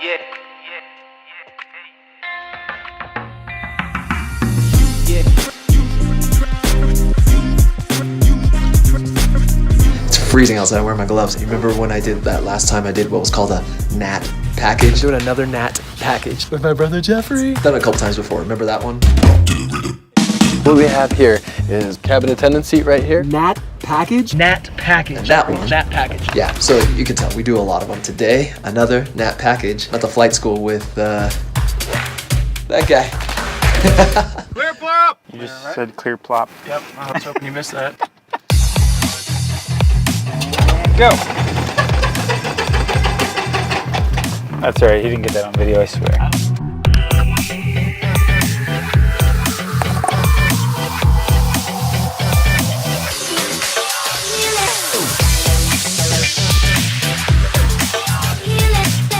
It's freezing outside. I'm wearing my gloves. You remember when I did that last time? I did what was called a NAT package. I'm doing another NAT package with my brother Jeffrey. Done it a couple times before. Remember that one? What we have here is cabin attendant seat right here. NAT package? NAT package. And that one. NAT package. Yeah, so you can tell we do a lot of them. Today, another NAT package at the flight school with that guy. Clear plop! You just said clear plop. Yep, I was hoping you missed that. Go! That's alright, he didn't get that on video, I swear.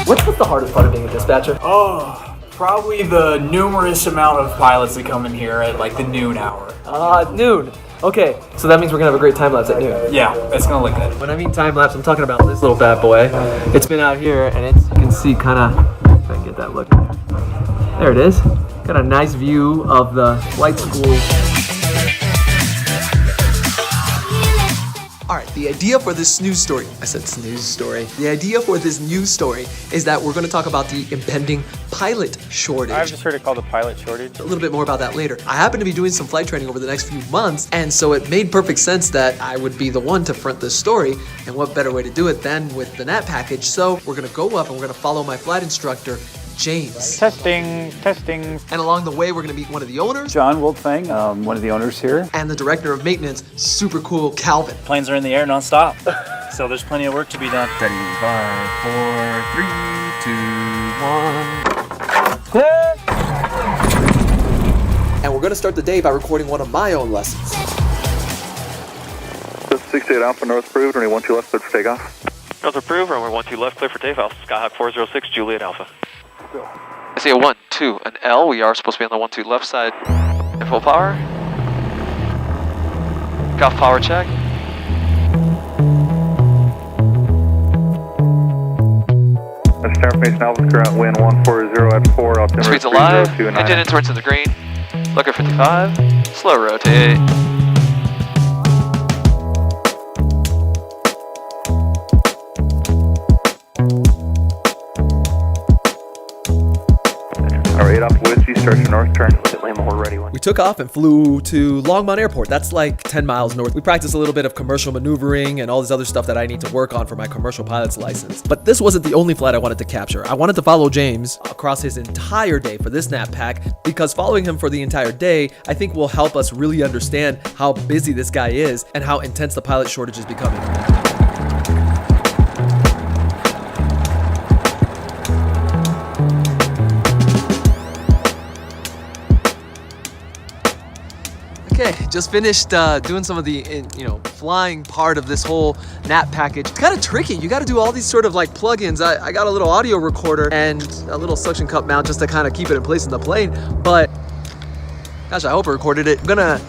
What's the hardest part of being a dispatcher? Oh, probably the numerous amount of pilots that come in here at like the noon hour. Noon. Okay, so that means we're gonna have a great time lapse at noon. Yeah, it's gonna look good. When I mean time lapse, I'm talking about this little bad boy. It's been out here, and it's, you can see kind of, if I can get that look. There it is. Got a nice view of the flight school. All right, the idea for this news story, I said snooze story. The idea for this news story is that we're gonna talk about the impending pilot shortage. I've just heard it called a pilot shortage. A little bit more about that later. I happen to be doing some flight training over the next few months, and so it made perfect sense that I would be the one to front this story, and what better way to do it than with the NAT package. So we're gonna go up and we're gonna follow my flight instructor, James. Testing. And along the way, we're gonna meet one of the owners. John Wolfang, one of the owners here. And the director of maintenance, super cool Calvin. Planes are in the air non-stop, so there's plenty of work to be done. Ready, 5, 4, 3, 2, 1. And we're gonna start the day by recording one of my own lessons. 68 Alpha North approved, runway 12 left, clear for takeoff. North approved, runway 12 left, clear for takeoff. Skyhawk 406, Juliet Alpha. I see a 1, 2, an L. We are supposed to be on the 1, 2 left side. And full power. Got power check. That's Information Alpha, current wind 140 at 4, altimeter Speed's alive. 3029. Engine in towards the green. Looker 55. Slow rotate. Alright, off Whiskey, start your north turn. We took off and flew to Longmont Airport. That's like 10 miles north. We practiced a little bit of commercial maneuvering and all this other stuff that I need to work on for my commercial pilot's license. But this wasn't the only flight I wanted to capture. I wanted to follow James across his entire day for this NAT pack, because following him for the entire day, I think will help us really understand how busy this guy is and how intense the pilot shortage is becoming. Okay, just finished doing some of the, flying part of this whole NAT package. It's kind of tricky. You got to do all these sort of like plugins. I got a little audio recorder and a little suction cup mount just to kind of keep it in place in the plane. But gosh, I hope I recorded it. I'm gonna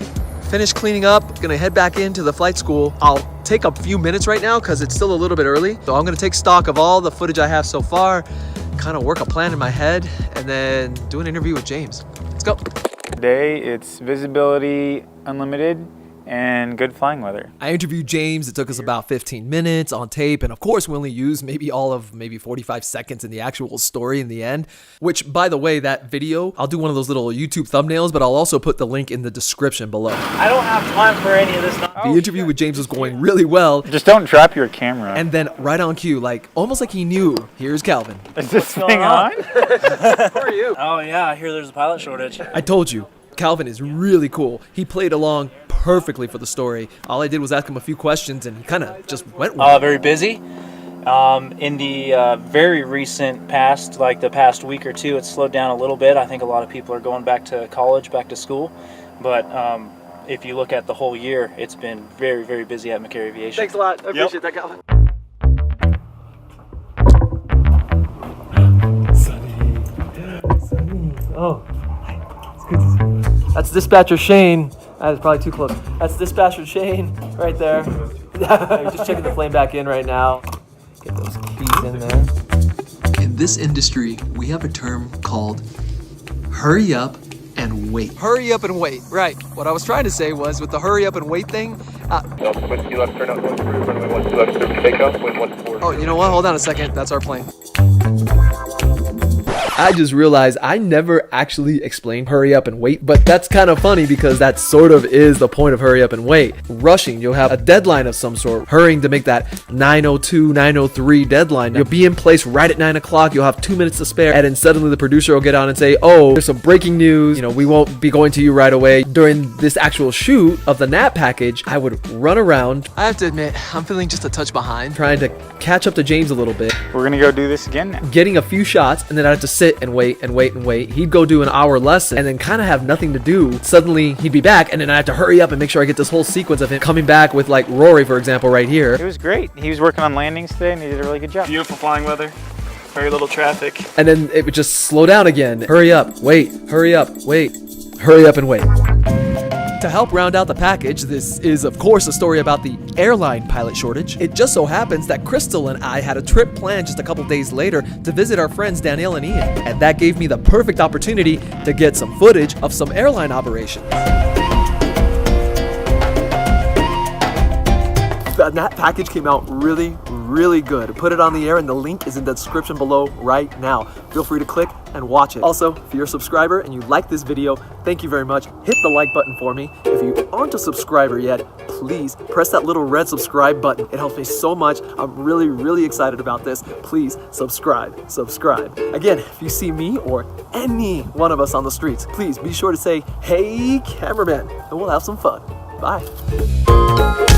finish cleaning up. Gonna head back into the flight school. I'll take a few minutes right now because it's still a little bit early. So I'm gonna take stock of all the footage I have so far, kind of work a plan in my head, and then do an interview with James. Let's go. Today, it's visibility unlimited and good flying weather. I interviewed James. It took us about 15 minutes on tape, and of course we only used maybe 45 seconds in the actual story in the end, which, by the way, that video, I'll do one of those little YouTube thumbnails, but I'll also put the link in the description below. I don't have time for any of this stuff. The interview with James was going really well. Just don't drop your camera. And then right on cue, almost like he knew, here's Calvin. Is this thing on? Who are you? Oh yeah, I hear there's a pilot shortage. I told you, Calvin is really cool. He played along perfectly for the story. All I did was ask him a few questions, and he kind of just went with it. Very busy. In the very recent past, like the past week or two, it's slowed down a little bit. I think a lot of people are going back to college, back to school. But if you look at the whole year, it's been very, very busy at McAir Aviation. Thanks a lot. I appreciate that, Calvin. Sunny. Oh, it's good to see you. That's dispatcher Shane. That was probably too close. That's dispatcher Shane right there. Just checking the flame back in right now. Get those keys in there. And In this industry, we have a term called hurry up and wait. Hurry up and wait, right. What I was trying to say was with the hurry up and wait thing, oh, you know what? Hold on a second. That's our plane. I just realized I never actually explained hurry up and wait, but that's kind of funny because that sort of is the point of hurry up and wait. Rushing, you'll have a deadline of some sort, hurrying to make that 9:02, 9:03 deadline. You'll be in place right at 9 o'clock, you'll have 2 minutes to spare, and then suddenly the producer will get on and say, oh, there's some breaking news, you know, we won't be going to you right away. During this actual shoot of the NAT package, I would run around. I have to admit, I'm feeling just a touch behind, trying to catch up to James a little bit. We're gonna go do this again now. Getting a few shots, and then I have to sit and wait and wait and wait. He'd go do an hour lesson and then kind of have nothing to do. Suddenly he'd be back, and then I have to hurry up and make sure I get this whole sequence of him coming back with, like, Rory, for example, right here. It was great. He was working on landings today and he did a really good job. Beautiful flying weather. Very little traffic. And then it would just slow down again. Hurry up, wait, hurry up, wait, hurry up and wait. To help round out the package, this is of course a story about the airline pilot shortage. It just so happens that Crystal and I had a trip planned just a couple days later to visit our friends Danielle and Ian, and that gave me the perfect opportunity to get some footage of some airline operations. That package came out really good. Put it on the air and the link is in the description below right now. Feel free to click and watch it. Also, if you're a subscriber and you like this video, thank you very much. Hit the like button for me. If you aren't a subscriber yet, please press that little red subscribe button. It helps me so much. I'm really excited about this. Please subscribe. Again, if you see me or any one of us on the streets, please be sure to say, hey cameraman, and we'll have some fun. Bye.